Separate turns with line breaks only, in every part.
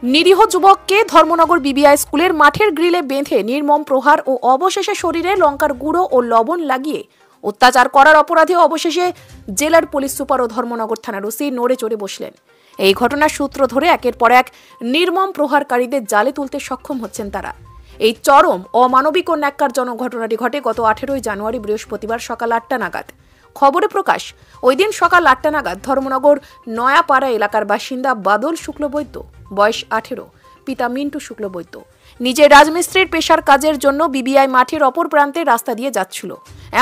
নিরীহ যুবককে ধর্মনগর বিবিআই স্কুলের মাঠের গ্রিলে বেঁধে নির্মম প্রহার ও অবশেষে শরীরে লঙ্কার গুঁড়ো ও লবণ লাগিয়ে অত্যাচার করার অপরাধে অবশেষে জেলার পুলিশ সুপার ও ধর্মনগর থানার ওসি নড়ে চড়ে বসলেন। এই ঘটনার সূত্র ধরে একের পর এক নির্মম প্রহারকারীদের জালে তুলতে সক্ষম হচ্ছেন তারা। এই চরম অমানবিক ও ন্যাক্কারজনক ঘটনাটি ঘটে গত 18 জানুয়ারি বৃহস্পতিবার সকাল 8টা নাগাদ। খবরে প্রকাশ, ওই দিন সকাল 8টা নাগাদ ধর্মনগর নয়াপাড়া এলাকার বাসিন্দা বাদল শুক্লবৈদ্য, বয়স 18, পিতা মিন্টু শুক্লবৈদ্য, নিজের রাজমিস্ত্রির পেশার কাজের জন্য বিবিআই মাঠের অপর প্রান্তে রাস্তা দিয়ে যাচ্ছিল।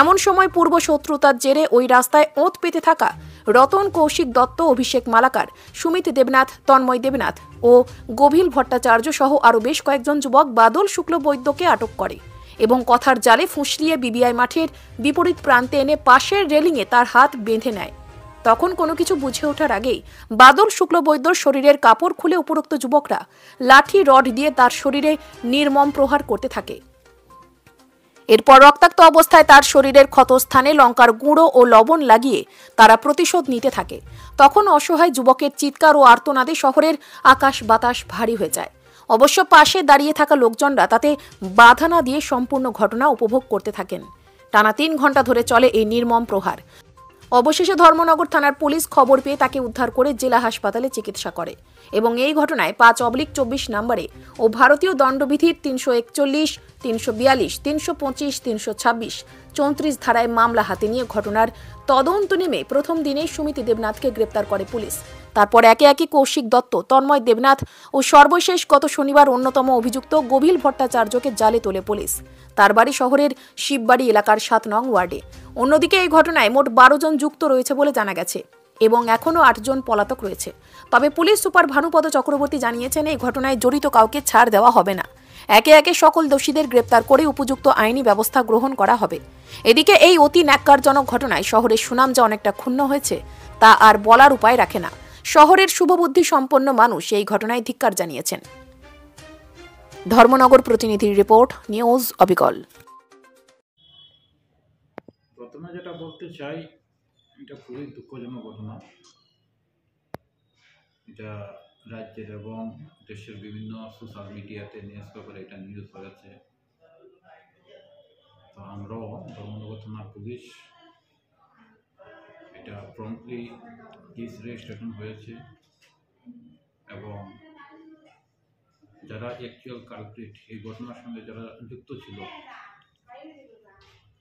এমন সময় পূর্ব শত্রুতার জেরে ওই রাস্তায় ওঁত পেতে থাকা রতন কৌশিক দত্ত, অভিষেক মালাকার, সুমিত দেবনাথ, তন্ময় দেবনাথ ও গভীর ভট্টাচার্য সহ আরও বেশ কয়েকজন যুবক বাদল শুক্লবৈদ্যকে আটক করে এবং কথার জালে ফুঁসলিয়ে বিবিআই মাঠের বিপরীত প্রান্তে এনে পাশের রেলিংয়ে তার হাত বেঁধে নেয়। তখন কোনো কিছু বুঝে ওঠার আগেই বাদল শুক্লবৈদ্যর শরীরের কাপড় খুলে উপরোক্ত যুবকরা লাঠি রড দিয়ে তার শরীরে নির্মম প্রহার করতে থাকে। এরপর রক্তাক্ত অবস্থায় তার শরীরের ক্ষতস্থানে লঙ্কার গুঁড়ো ও লবণ লাগিয়ে তারা প্রতিশোধ নিতে থাকে। তখন অসহায় যুবকের চিৎকার ও আর্তনাদে শহরের আকাশ বাতাস ভারী হয়ে যায়। অবশ্য পাশে দাঁড়িয়ে থাকা লোকজনরা তাতে বাধা না দিয়ে সম্পূর্ণ ঘটনা উপভোগ করতে থাকেন। টানা 3 ঘন্টা ধরে চলে এই নির্মম প্রহার। অবশেষে ধর্মনগর থানার পুলিশ খবর পেয়ে তাকে উদ্ধার করে জেলা হাসপাতালে চিকিৎসা করে এবং এই ঘটনায় 5/24 নম্বরে ও ভারতীয় দণ্ডবিধির 341, 342, 325, 326, 34 ধারায় মামলা হাতে নিয়ে ঘটনার তদন্ত নেমে প্রথম দিনেই সুমিত দেবনাথকে গ্রেপ্তার করে পুলিশ। তারপর একে একে কৌশিক দত্ত, তন্ময় দেবনাথ ও সর্বশেষ গত শনিবার অন্যতম অভিযুক্ত গভীর ভট্টাচার্যকে জালে তোলে পুলিশ। তার বাড়ি শহরের শিববাড়ি এলাকার 7 নং ওয়ার্ডে। অন্যদিকে এই ঘটনায় মোট 12 জন যুক্ত রয়েছে বলে জানা গেছে এবং এখনও 8 জন পলাতক রয়েছে। তবে পুলিশ সুপার ভানুপদ চক্রবর্তী জানিয়েছেন, এই ঘটনায় জড়িত কাউকে ছাড় দেওয়া হবে না। একে একে সকল দোষীদের গ্রেপ্তার করে উপযুক্ত আইনি ব্যবস্থা গ্রহণ করা হবে। এদিকে এই অতি ন্যাক্কারজনক ঘটনায় শহরের সুনাম যে অনেকটা ক্ষুণ্ণ হয়েছে তা আর বলার উপায় রাখে না। শহরের শুভবুদ্ধি সম্পন্ন মানুষ এই ঘটনায় ধিক্কার জানিয়েছেন। ধর্মনগর প্রতিনিধির রিপোর্ট, নিউজ অবিকল।
প্রথমে যেটা বলতে চাই, এটা খুবই দুঃখজনক ঘটনা। এটা রাজ্যের এবং দেশের বিভিন্ন সোশ্যাল মিডিয়াতে নিউজ পেপারে এটা নিউজ হয়েছে। তো আমরাও ধর্মনগর থানার পুলিশ এটা প্রম্পটলি কেস রেজিস্ট্রেশন হয়েছে এবং যারা অ্যাকচুয়াল কালপ্রিট, এই ঘটনার সঙ্গে যারা যুক্ত ছিল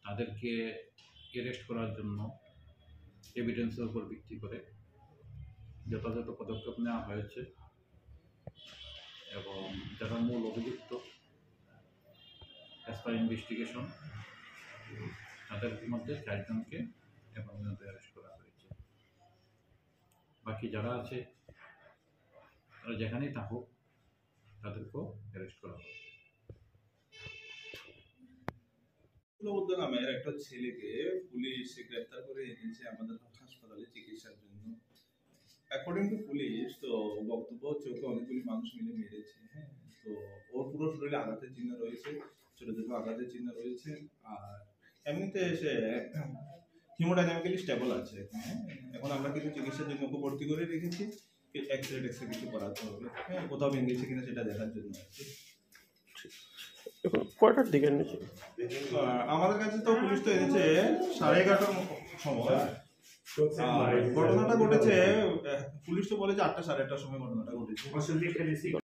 তাদেরকে অ্যারেস্ট করার জন্য এভিডেন্সের উপর ভিত্তি করে যথাযথ পদক্ষেপ নেওয়া হয়েছে এবং যারা মূল অভিযুক্ত অ্যাজ পার ইনভেস্টিগেশন তাদের মধ্যে 4 জনকে এখন অ্যারেস্ট করা হয়েছে। বাকি যারা আছে তারা যেখানেই থাকুক তাদেরকেও অ্যারেস্ট করা হবে।
নামের একটা ছেলেকে পুলিশ গ্রেপ্তার করে এনেছে আমাদের হাসপাতালে চিকিৎসার জন্য। অ্যাকর্ডিং টু পুলিশ তো বক্তব্য হচ্ছে ওকে অনেকগুলি মানুষ মিলে মেরেছে। হ্যাঁ, তো ওর পুরো শরীরে আঘাতের চিহ্ন রয়েছে, ছোট ছোট আঘাতের চিহ্ন রয়েছে, আর এমনিতে সে হিমোডাইনামিক্যালি স্টেবল আছে। হ্যাঁ, এখন আমরা কিছু চিকিৎসার জন্য ওকে ভর্তি করে রেখেছি, এক্সরে কিছু করাতে হবে। হ্যাঁ, কোথাও ভেঙেছে কিনা সেটা দেখার জন্য।
কয়টার দিকে এনেছে?
আমাদের কাছে তো পুলিশ তো এনেছে 11:30টার সময়। ঘটনাটা ঘটেছে, পুলিশ তো বলে যে 8টা 8:30টার সময় ঘটনাটা ঘটেছে।